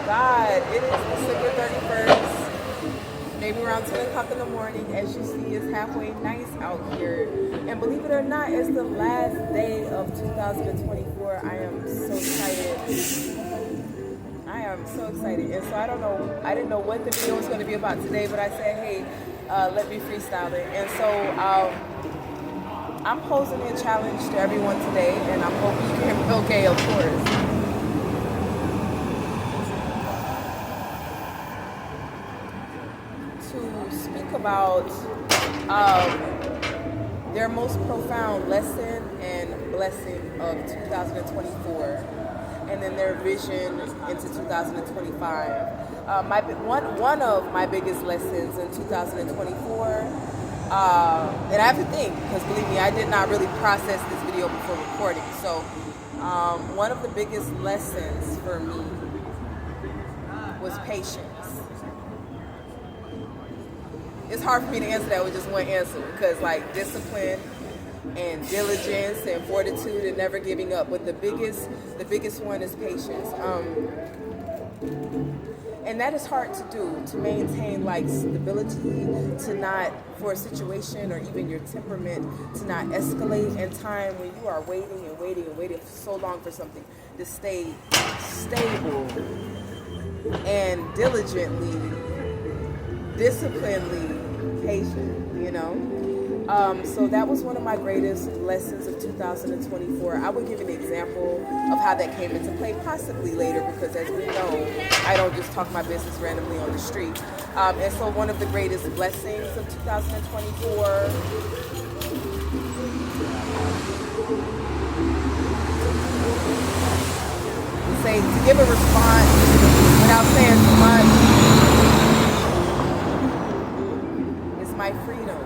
God, it is December 31st, maybe around 10 o'clock in the morning. As you see, it's halfway nice out here. And believe it or not, it's the last day of 2024. I am so excited. I am so excited. And so I didn't know what the video was going to be about today, but I said, hey, let me freestyle it. And so I'm posing a challenge to everyone today, and I'm hoping you can hear me okay, of course. To speak about their most profound lesson and blessing of 2024, and then their vision into 2025. One of my biggest lessons in 2024, and I have to think, because believe me, I did not really process this video before recording. So one of the biggest lessons for me was patience. It's hard for me to answer that with just one answer, because like discipline and diligence and fortitude and never giving up. But the biggest one is patience. And that is hard to do, to maintain like stability, to not, for a situation or even your temperament, to not escalate in time when you are waiting and waiting and waiting for so long for something, to stay stable and diligently, disciplinedly patient, you know? So that was one of my greatest lessons of 2024. I would give an example of how that came into play possibly later, because as we know, I don't just talk my business randomly on the street. And so one of the greatest blessings of 2024 say, to give a response without saying too much, is my freedom.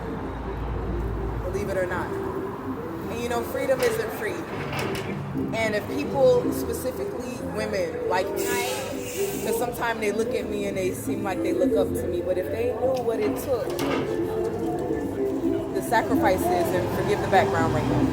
Believe it or not. And you know, freedom isn't free. And if people, specifically women like me, because sometimes they look at me and they seem like they look up to me, but if they knew what it took, the sacrifices, and forgive the background right now.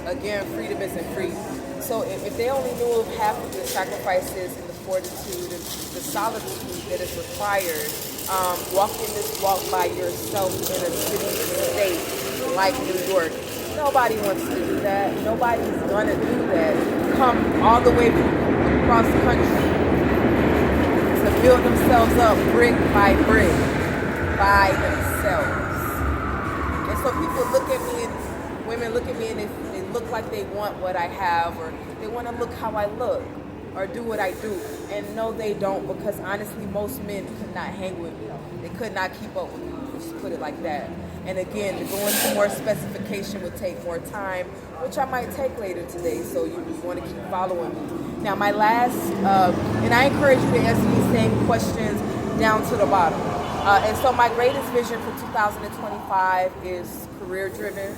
Again, freedom isn't free. So if they only knew of half of the sacrifices and the fortitude and the solitude that is required, walking this walk by yourself in a city and state like New York, nobody wants to do that. Nobody's gonna do that. Come all the way across the country to build themselves up brick by brick by themselves. And so people look at me, and women look at me, and they look like they want what I have, or they want to look how I look or do what I do. And no, they don't, because honestly, most men could not hang with me. They could not keep up with me, let's put it like that. And again, to go into more specification would take more time, which I might take later today, so you want to keep following me. Now, my last, and I encourage you to answer these same questions down to the bottom. And so my greatest vision for 2025 is career-driven.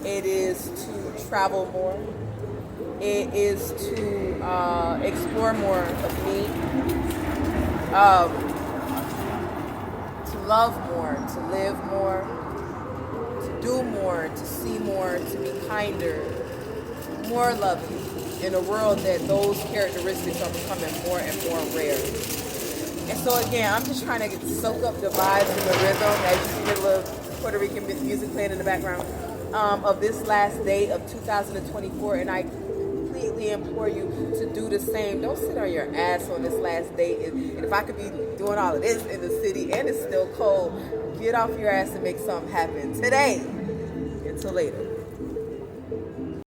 It is to travel more. It is to explore more of me. To love more, to live more, to do more, to see more, to be kinder, more loving in a world that those characteristics are becoming more and more rare. And so again, I'm just trying to soak up the vibes and the rhythm, as you see the little Puerto Rican music playing in the background. Of this last day of 2024, and I completely implore you to do the same. Don't sit on your ass on this last day. And if I could be doing all of this in the city and it's still cold, get off your ass and make something happen today. Until later.